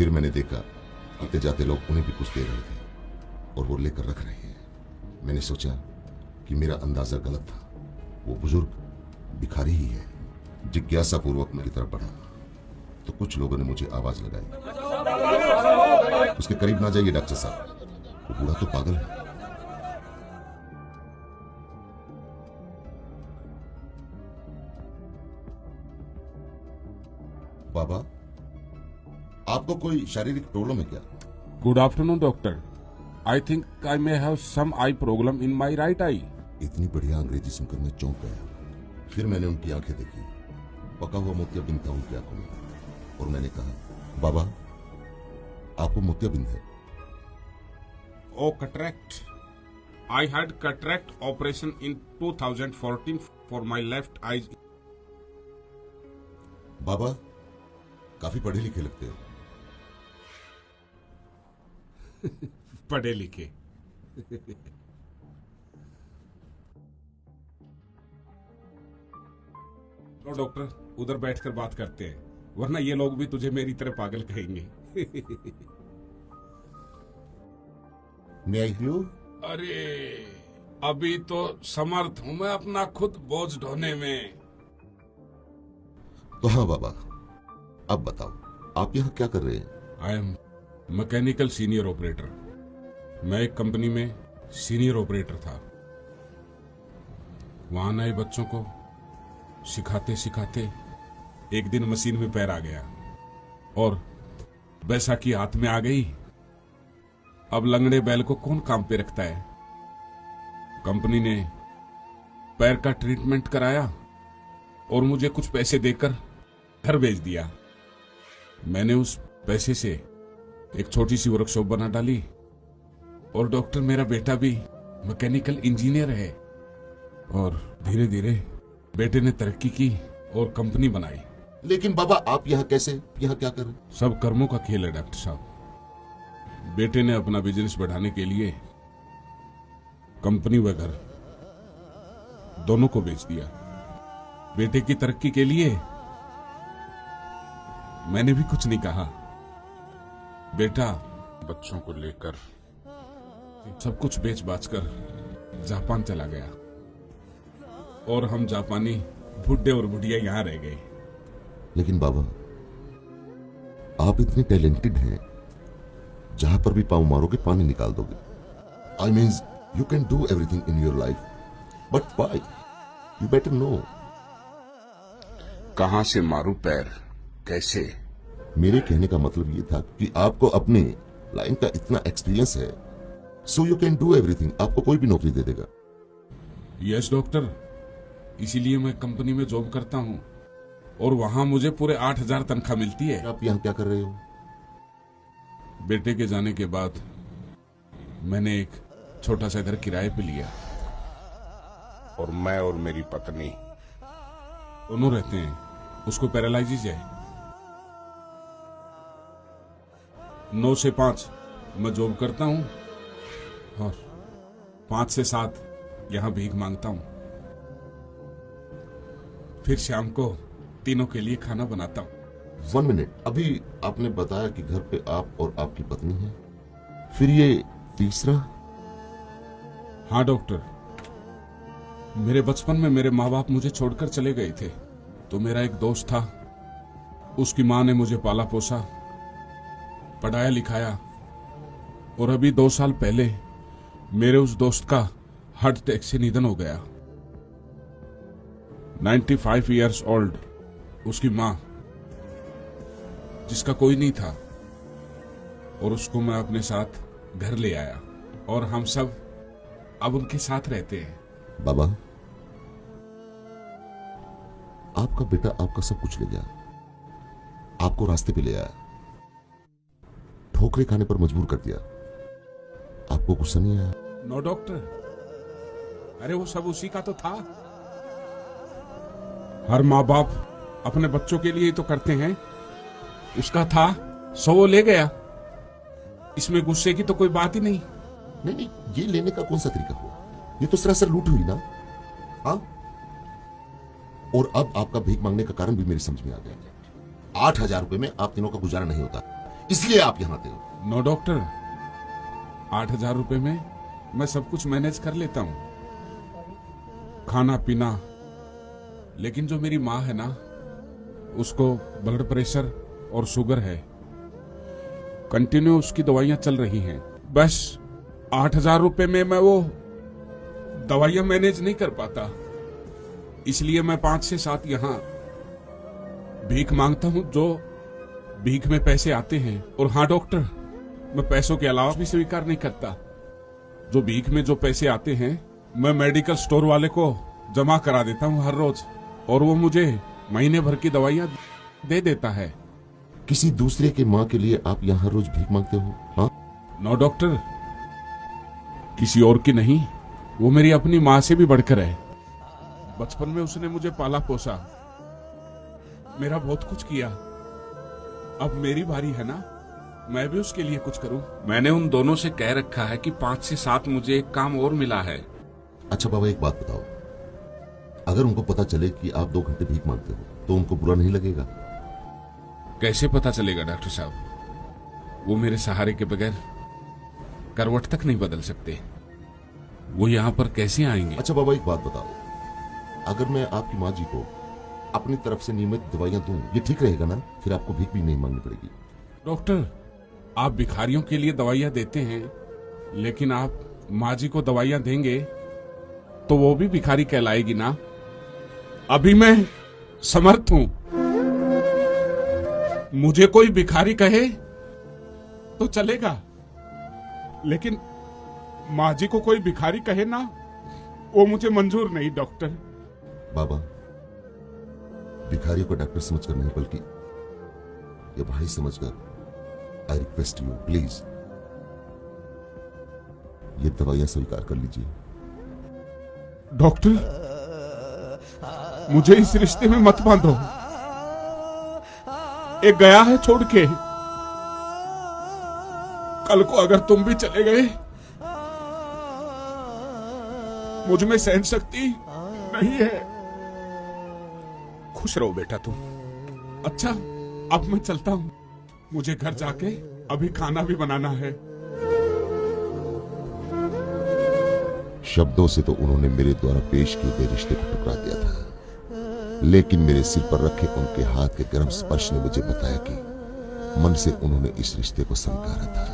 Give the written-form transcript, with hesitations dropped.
फिर मैंने देखा आते जाते लोग उन्हें भी कुछ दे रहे थे और वो लेकर रख रहे हैं। मैंने सोचा कि मेरा अंदाजा गलत था, वो बुजुर्ग भिखारी ही है। जिज्ञासा पूर्वक मैं की तरफ बढ़ा तो कुछ लोगों ने मुझे आवाज लगाई, उसके करीब ना जाइए डॉक्टर साहब, वो बूढ़ा तो पागल है। बाबा, आपको कोई शारीरिक प्रॉब्लम है क्या? Good afternoon doctor. I think I may have some eye problem in my right eye. इतनी बढ़िया अंग्रेजी सुनकर मैं चौंक गया। फिर मैंने उनकी आंखें देखी, पका हुआ मोतियाबिंद था उनकी आंखों में, और मैंने कहा, बाबा आपको मोतियाबिंद है? Oh cataract. I had cataract operation in 2014 for my left eye. बाबा काफी पढ़े लिखे लगते हो। पढ़े लिखे। लो डॉक्टर, उधर बैठकर बात करते हैं, वरना ये लोग भी तुझे मेरी तरह पागल कहेंगे। मैं आई हूँ। अरे अभी तो समर्थ हूं मैं अपना खुद बोझ ढोने में। तो हाँ बाबा, अब बताओ आप यहाँ क्या कर रहे हैं? I am mechanical senior operator. मैं एक कंपनी में सीनियर ऑपरेटर था। वहां नए बच्चों को सिखाते सिखाते एक दिन मशीन में पैर आ गया और बैसाखी हाथ में आ गई। अब लंगड़े बैल को कौन काम पे रखता है। कंपनी ने पैर का ट्रीटमेंट कराया और मुझे कुछ पैसे देकर घर भेज दिया। मैंने उस पैसे से एक छोटी सी वर्कशॉप बना डाली और डॉक्टर मेरा बेटा भी मैकेनिकल इंजीनियर है। और धीरे धीरे बेटे ने तरक्की की और कंपनी बनाई। लेकिन बाबा आप यहाँ कैसे, यहाँ क्या कर रहे हैं? सब कर्मों का खेल है डॉक्टर साहब। बेटे ने अपना बिजनेस बढ़ाने के लिए कंपनी व घर दोनों को बेच दिया। बेटे की तरक्की के लिए मैंने भी कुछ नहीं कहा। बेटा बच्चों को लेकर सब कुछ बेच बाच कर जापान चला गया और हम जापानी बुढ़े और बुढ़िया यहां रह गए। लेकिन बाबा आप इतने टैलेंटेड हैं, जहां पर भी पांव मारोगे पानी निकाल दोगे। I means you can do everything in your life, but why? You better know. कहां से मारूं पैर, कैसे? मेरे कहने का मतलब ये था कि आपको अपने लाइन का इतना एक्सपीरियंस है, so you can do everything. आपको कोई भी नौकरी दे देगा। यस डॉक्टर, इसीलिए मैं कंपनी में जॉब करता हूं और वहां मुझे पूरे 8,000 तनख्वाह मिलती है। आप यहाँ क्या कर रहे हो? बेटे के जाने के बाद मैंने एक छोटा सा घर किराए पे लिया और मैं और मेरी पत्नी दोनों रहते हैं। उसको पैरालाइजिस है। 9 से 5 मैं जॉब करता हूं और 5 से 7 यहां भीख मांगता हूं। फिर शाम को तीनों के लिए खाना बनाता हूं। 1 मिनट, अभी आपने बताया कि घर पे आप और आपकी पत्नी है, फिर ये तीसरा? हाँ डॉक्टर, मेरे बचपन में मेरे माँ बाप मुझे छोड़कर चले गए थे, तो मेरा एक दोस्त था। उसकी माँ ने मुझे पाला पोसा, पढ़ाया लिखाया और अभी 2 साल पहले मेरे उस दोस्त का हार्ट अटैक से निधन हो गया। 95 इयर्स ओल्ड उसकी माँ, जिसका कोई नहीं था, और उसको मैं अपने साथ घर ले आया और हम सब अब उनके साथ रहते हैं। बाबा आपका बेटा आपका सब कुछ ले गया, आपको रास्ते पे ले आया, ठोकरे खाने पर मजबूर कर दिया, आपको गुस्सा नहीं आया? नो डॉक्टर, अरे वो सब उसी का तो था। हर माँ बाप अपने बच्चों के लिए ही तो करते हैं। उसका था, सो वो ले गया। इसमें गुस्से की तो कोई बात ही नहीं। नहीं, ये लेने का कौन सा तरीका हुआ? ये तो सरासर लूट हुई ना। हाँ, और अब आपका भीख मांगने का कारण भी मेरी समझ में आ गया। 8,000 रुपए में आप तीनों का गुजारा नहीं होता, इसलिए आप यहां आते हो। नो डॉक्टर, 8,000 रुपए में मैं सब कुछ मैनेज कर लेता हूं, खाना पीना। लेकिन जो मेरी माँ है ना, उसको ब्लड प्रेशर और शुगर है, कंटिन्यू उसकी दवाइयां चल रही हैं। बस 8,000 रुपए में मैं वो दवाइयां मैनेज नहीं कर पाता, इसलिए मैं 5 से 7 यहां भीख मांगता हूं, जो भीख में पैसे आते हैं। और हाँ डॉक्टर, मैं पैसों के अलावा भी स्वीकार नहीं करता। जो भीख में जो पैसे आते हैं, मैं मेडिकल स्टोर वाले को जमा करा देता हूं हर रोज, और वो मुझे महीने भर की दवाइयां दे देता है। किसी दूसरे के माँ के लिए आप यहाँ हर रोज भीख मांगते हो? हाँ? नो डॉक्टर, किसी और की नहीं, वो मेरी अपनी माँ से भी बढ़कर है। बचपन में उसने मुझे पाला पोसा, मेरा बहुत कुछ किया। अब मेरी बारी है ना, मैं भी उसके लिए कुछ करूं। मैंने उन दोनों से कह रखा है कि 5 से 7 मुझे एक काम और मिला है। अच्छा बाबा, एक बात बताओ, अगर उनको पता चले कि आप 2 घंटे भीख मांगते हो तो उनको बुरा नहीं लगेगा? कैसे पता चलेगा डॉक्टर साहब? वो मेरे सहारे के बगैर करवट तक नहीं बदल सकते, वो यहाँ पर कैसे आएंगे? अच्छा बाबा, एक बात बताओ, अगर मैं आपकी माँ जी को अपनी तरफ से नियमित दवाइयां दूं, ये ठीक रहेगा ना? फिर आपको भीख भी नहीं मांगनी पड़ेगी। डॉक्टर, आप भिखारियों के लिए दवाइयां देते हैं, लेकिन आप माँ जी को दवाइयां देंगे तो वो भी भिखारी कहलाएगी ना? अभी मैं समर्थ हूं, मुझे कोई भिखारी कहे तो चलेगा, लेकिन माँ जी को कोई भिखारी कहे ना, वो मुझे मंजूर नहीं। डॉक्टर बाबा, भिखारी को डॉक्टर समझकर नहीं बल्कि ये भाई समझकर आई रिक्वेस्ट यू, प्लीज ये दवाइयां स्वीकार कर लीजिए। डॉक्टर, मुझे इस रिश्ते में मत बांधो, एक गया है छोड़ के, कल को अगर तुम भी चले गए, मुझ में सहन शक्ति नहीं है। खुश रहो बेटा तुम। अच्छा, अब मैं चलता हूं, मुझे घर जाके अभी खाना भी बनाना है। शब्दों से तो उन्होंने मेरे द्वारा पेश किए गए रिश्ते को टुकरा दिया था, लेकिन मेरे सिर पर रखे उनके हाथ के गर्म स्पर्श ने मुझे बताया कि मन से उन्होंने इस रिश्ते को स्वीकारा था।